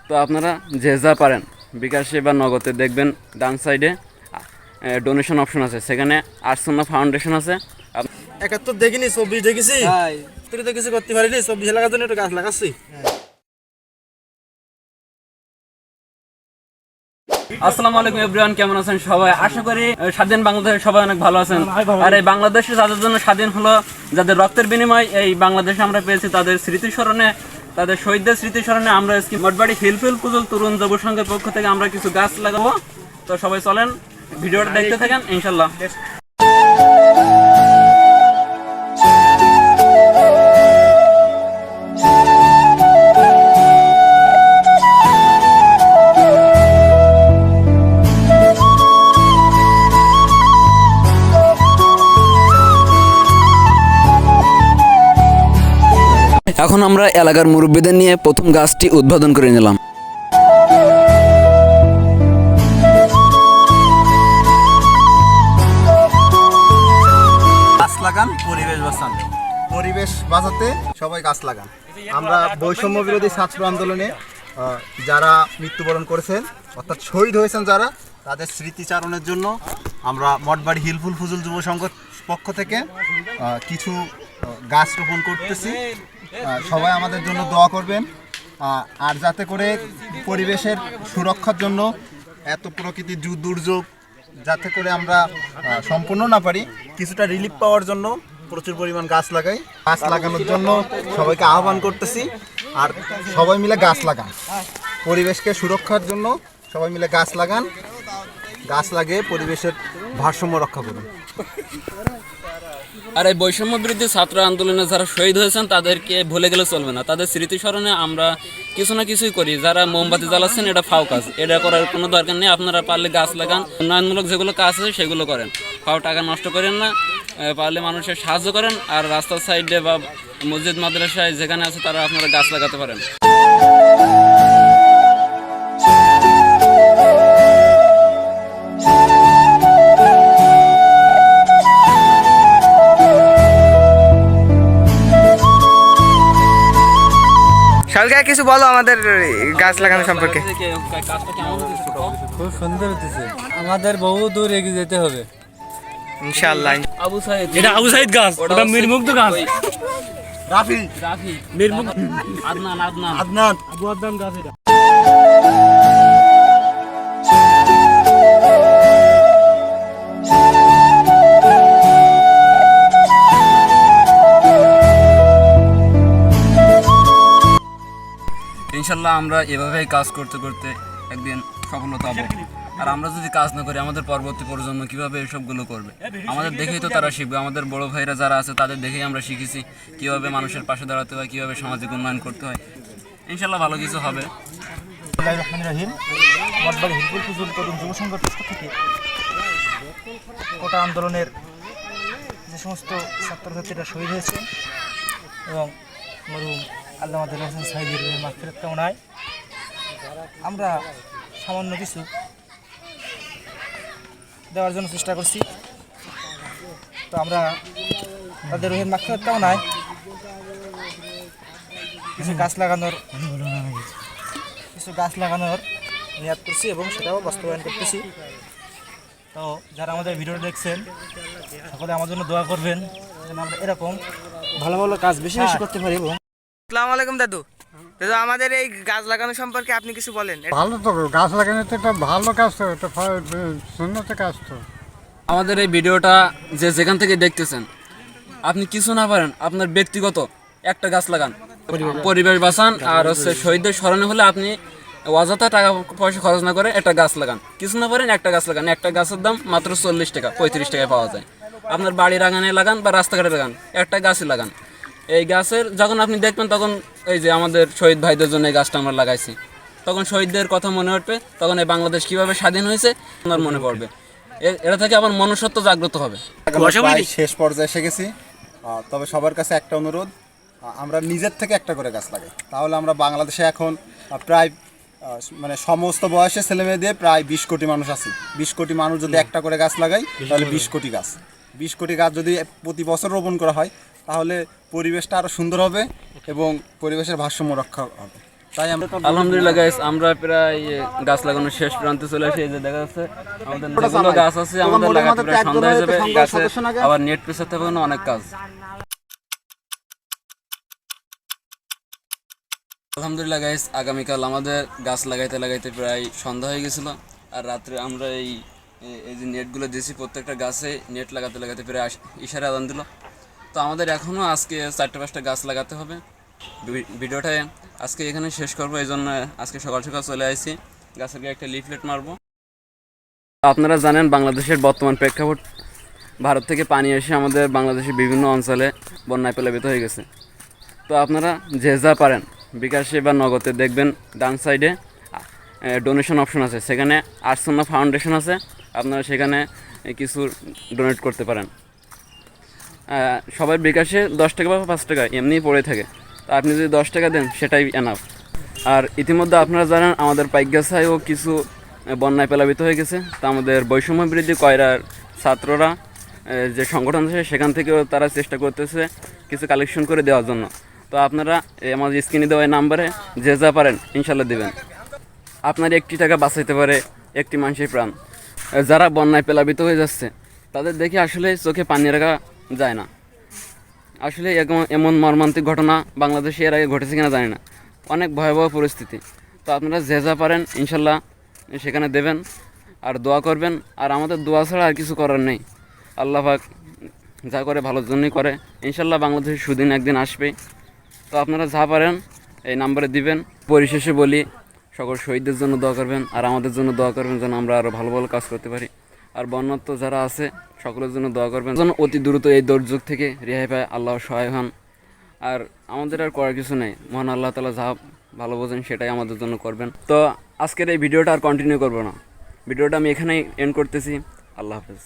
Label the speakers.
Speaker 1: তো আপনারা যে যা পারেন বিকাশে বা নগদে দেখবেন ডান সাইডে ডোনেশন অপশন আছে, সেখানে আর্টসোনা ফাউন্ডেশন আছে।
Speaker 2: 71 দেখিনি, 24 দেখেছি। তুই তো কিছু করতে পারিনি, 24 লাগার জন্য একটু গাছ লাগাচ্ছি।
Speaker 1: আসসালামু আলাইকুম এভরিওয়ান, কেমন আছেন সবাই? আশা করি স্বাধীন বাংলাদেশের সবাই অনেক ভালো আছেন। আর এই বাংলাদেশে যাদের জন্য স্বাধীন হলো, যাদের রক্তের বিনিময় এই বাংলাদেশে আমরা পেয়েছি, তাদের স্মৃতিস্মরণে, তাদের শহীদদের স্মৃতিস্মরণে আমরা মঠবাড়ি হিলফিল পুজল তরুণ যুব সংঘের পক্ষ থেকে আমরা কিছু গাছ লাগাবো। তো সবাই চলেন ভিডিওটা দেখতে থাকেন ইনশাল্লাহ। এখন আমরা এলাকার মুরব্বীদের নিয়ে প্রথম গাছটি উদ্বোধন করে নিলাম।
Speaker 2: গাছ লাগান, পরিবেশ বাঁচান। পরিবেশ বাঁচাতে সবাই গাছ লাগান। আমরা বৈষম্য বিরোধী ছাত্র আন্দোলনে যারা মৃত্যুবরণ করেছেন, অর্থাৎ শহীদ হয়েছেন যারা, তাদের স্মৃতিচারণের জন্য আমরা মঠবাড়ি হিলফুল ফুজুল যুব সংঘর পক্ষ থেকে কিছু গাছ রোপণ করতেছি। সবাই আমাদের জন্য দোয়া করবেন। আর যাতে করে পরিবেশের সুরক্ষার জন্য এত প্রকৃতির দুর্যোগ যাতে করে আমরা সম্পূর্ণ না পারি, কিছুটা রিলিফ পাওয়ার জন্য প্রচুর পরিমাণ গাছ লাগাই। গাছ লাগানোর জন্য সবাইকে আহ্বান করতেছি। আর সবাই মিলে গাছ লাগান, পরিবেশকে সুরক্ষার জন্য সবাই মিলে গাছ লাগান। গাছ লাগিয়ে পরিবেশের ভারসাম্য রক্ষা করুন।
Speaker 1: আর এই বৈষম্য বিরোধী ছাত্র আন্দোলনে যারা শহীদ হয়েছেন তাদেরকে ভুলে গেলে চলবে না। তাদের স্মৃতিস্মরণে আমরা কিছু না কিছুই করি। যারা মোমবাতি জ্বালাচ্ছেন, এটা ফাও কাজ, এটা করার কোনো দরকার নেই। আপনারা পারলে গাছ লাগান, উন্নয়নমূলক যেগুলো কাজ আছে সেগুলো করেন, ফাও টাকা নষ্ট করেন না। পারলে মানুষের সাহায্য করেন। আর রাস্তার সাইডে বা মসজিদ মাদ্রাসায় যেখানে আছে তারা আপনারা গাছ লাগাতে পারেন।
Speaker 3: শালকা কিছু বলো আমাদের গাছ লাগানো সম্পর্কে।
Speaker 4: খুব সুন্দর হতেছে, আমাদের বহু দূর এগিয়ে যেতে হবে
Speaker 3: ইনশাআল্লাহ।
Speaker 1: আবু সাইদ,
Speaker 4: এটা আবু সাইদ গাছ, ওটা মিরমুগ্ধ গাছ।
Speaker 2: রাফি,
Speaker 4: মিরমুগ্ধ,
Speaker 1: আদনান,
Speaker 4: আবু আদনান গাছ এটা।
Speaker 1: ইনশাল্লাহ আমরা এভাবেই কাজ করতে করতে একদিন সফলতা পাবো। আর আমরা যদি কাজ না করি, আমাদের পরবর্তী প্রজন্ম কীভাবে এসবগুলো করবে? আমাদের দেখেই তো তারা শিখবে। আমাদের বড় ভাইরা যারা আছে তাদের দেখেই আমরা শিখেছি কীভাবে মানুষের পাশে দাঁড়াতে হয়, কীভাবে সামাজিক উন্নয়ন করতে হয়। ইনশাল্লাহ ভালো কিছু হবে।
Speaker 2: মঠবাড়ি হিলফুল ফুজুল তরুণ যুব সংঘের পক্ষ থেকে কোটা আন্দোলনের যে সমস্ত ছাত্রছাত্রীরা শহীদ হয়েছে এবং মরহুম আল্লামা দেলোয়ার হোসেন সাইদের মাগফিরাত কামনায় আমরা সামান্য কিছু দেওয়ার জন্য চেষ্টা করছি। তো আমরা তাদের রুহের মাগফিরাত কামনায় কিছু গাছ লাগানোর নিয়াত করছি এবং সেটাও বাস্তবায়ন করতেছি। তো যারা আমাদের ভিডিও দেখছেন সকলে আমার জন্য দোয়া করবেন যেন আমরা এরকম ভালো ভালো কাজ বেশি বেশি করতে পারি।
Speaker 3: আসসালামু আলাইকুম দাদু। দাদু, আমাদের এই গাছ লাগানো সম্পর্কে আপনি কিছু বলেন।
Speaker 5: ভালো তো, গাছ লাগানো তো একটা ভালো কাজ, তো এটা সুন্নত কাজ। তো
Speaker 1: আমাদের এই ভিডিওটা যে যেখান থেকে দেখতেছেন, আপনি কিছু না পারেন, আপনার ব্যক্তিগত একটা গাছ লাগান, পরিবেশ বাঁচান। আর হচ্ছে শহীদদের স্মরণে হলে আপনি অযথা টাকা পয়সা খরচ না করে একটা গাছ লাগান। কিছু না পারেন একটা গাছ লাগান। একটা গাছের দাম মাত্র 40 টাকা, 35 টাকায় পাওয়া যায়। আপনার বাড়ির আঙানে লাগান বা রাস্তাঘাটে লাগান, একটা গাছই লাগান। এই গাছের যখন আপনি দেখবেন, তখন এই যে আমাদের শহীদ ভাইদের জন্য এই গাছটা আমরা লাগাইছি, তখন শহীদদের কথা মনে উঠবে। তখন এই বাংলাদেশ কীভাবে স্বাধীন হয়েছে আপনার মনে পড়বে। এটা থেকে আবার মনুষ্যত্ব জাগ্রত হবে।
Speaker 2: শেষ পর্যায়ে এসে গেছি। তবে সবার কাছে একটা অনুরোধ, আমরা নিজের থেকে একটা করে গাছ লাগাই। তাহলে আমরা বাংলাদেশে এখন প্রায় মানে সমস্ত বয়সের ছেলে মেয়ে দিয়ে প্রায় 20 কোটি মানুষ আছে। 20 কোটি মানুষ যদি একটা করে গাছ লাগাই, তাহলে 20 কোটি গাছ। 20 কোটি গাছ যদি প্রতি বছর রোপণ করা হয়, তাহলে পরিবেশটা আরও সুন্দর হবে এবং পরিবেশের ভারসাম্য রক্ষা হবে।
Speaker 1: তাই আলহামদুলিল্লাহ গাইস, আমরা প্রায় গাছ লাগানোর শেষ প্রান্তে চলে আসি। এই যে দেখা যাচ্ছে আমাদের যেগুলো গাছ আছে আমাদের লাগাতে প্রায় সন্ধ্যা হয়ে যাবে। গাছে আবার নেট পেছাতে হবে, অনেক কাজ। আলহামদুলিল্লাহ গাইস, আগামীকাল আমাদের গাছ লাগাইতে লাগাইতে প্রায় সন্ধ্যা হয়ে গেছিলো। আর রাত্রে আমরা এই যে নেটগুলো দিয়েছি, প্রত্যেকটা গাছে নেট লাগাতে লাগাতে প্রায় ইশারা আদান দিল। তো আমাদের এখনও আজকে 4-5টা গাছ লাগাতে হবে। ভিডিওটা আজকে এখানে শেষ করবো, এই জন্য আজকে সকাল সকাল চলে আসছি, গাছের গায়ে একটা লিফলেট মারবো। আপনারা জানেন বাংলাদেশের বর্তমান প্রেক্ষাপট, ভারত থেকে পানি এসে আমাদের বাংলাদেশের বিভিন্ন অঞ্চলে বন্যায় প্লাবিত হয়ে গেছে। তো আপনারা যে যা পারেন বিকাশে বা নগদে দেখবেন ডান সাইডে ডোনেশন অপশন আছে, সেখানে আর্টসন্না ফাউন্ডেশন আছে, আপনারা সেখানে কিছু ডোনেট করতে পারেন। সবার বিকাশে 10 টাকা বা 5 টাকা এমনিই পড়ে থাকে, তো আপনি যদি 10 টাকা দেন সেটাই এনাফ। আর ইতিমধ্যে আপনারা জানেন আমাদের পাইকগাছায়ও কিছু বন্যায় প্লাবিত হয়ে গেছে। তো আমাদের বৈষম্য বিরোধী কয়রার ছাত্ররা যে সংগঠন আছে সেখান থেকেও তারা চেষ্টা করতেছে কিছু কালেকশন করে দেওয়ার জন্য। তো আপনারা আমাদের স্ক্রিনে দেওয়া নাম্বারে যে যা পারেন ইনশাল্লাহ দেবেন। আপনার 1 টাকা বাঁচাইতে পারে একটি মানুষের প্রাণ। যারা বন্যায় প্লাবিত হয়ে যাচ্ছে তাদের দেখে আসলে চোখে পানি রাখা যায় না। আসলে এমন মর্মান্তিক ঘটনা বাংলাদেশে এর আগে ঘটেছে কিনা জানি না, অনেক ভয়াবহ পরিস্থিতি। তো আপনারা যে যা পারেন ইনশাল্লাহ সেখানে দেবেন আর দোয়া করবেন। আর আমাদের দোয়া ছাড়া আর কিছু করার নেই। আল্লাহ পাক যা করে ভালোর জন্যই করে, ইনশাল্লাহ বাংলাদেশের সুদিন একদিন আসবে। তো আপনারা যা পারেন এই নাম্বারে দিবেন। পরিশেষে বলি, সকল শহীদদের জন্য দোয়া করবেন আর আমাদের জন্য দোয়া করবেন যেন আমরা আরও ভালো ভালো কাজ করতে পারি। আর বন্যাত্ম যারা আছে সকলের জন্য দোয়া করবেন যেন অতি দ্রুত এই দুর্যোগ থেকে রেহাই পায়, আল্লাহ সহায় হন। আর আমাদের আর করার কিছু নেই, মহান আল্লাহ তাআলা যা ভালো বোঝেন সেটাই আমাদের জন্য করবেন। তো আজকের এই ভিডিওটা আর কন্টিনিউ করবো না, ভিডিওটা আমি এখানেই এন্ড করতেছি। আল্লাহ হাফেজ।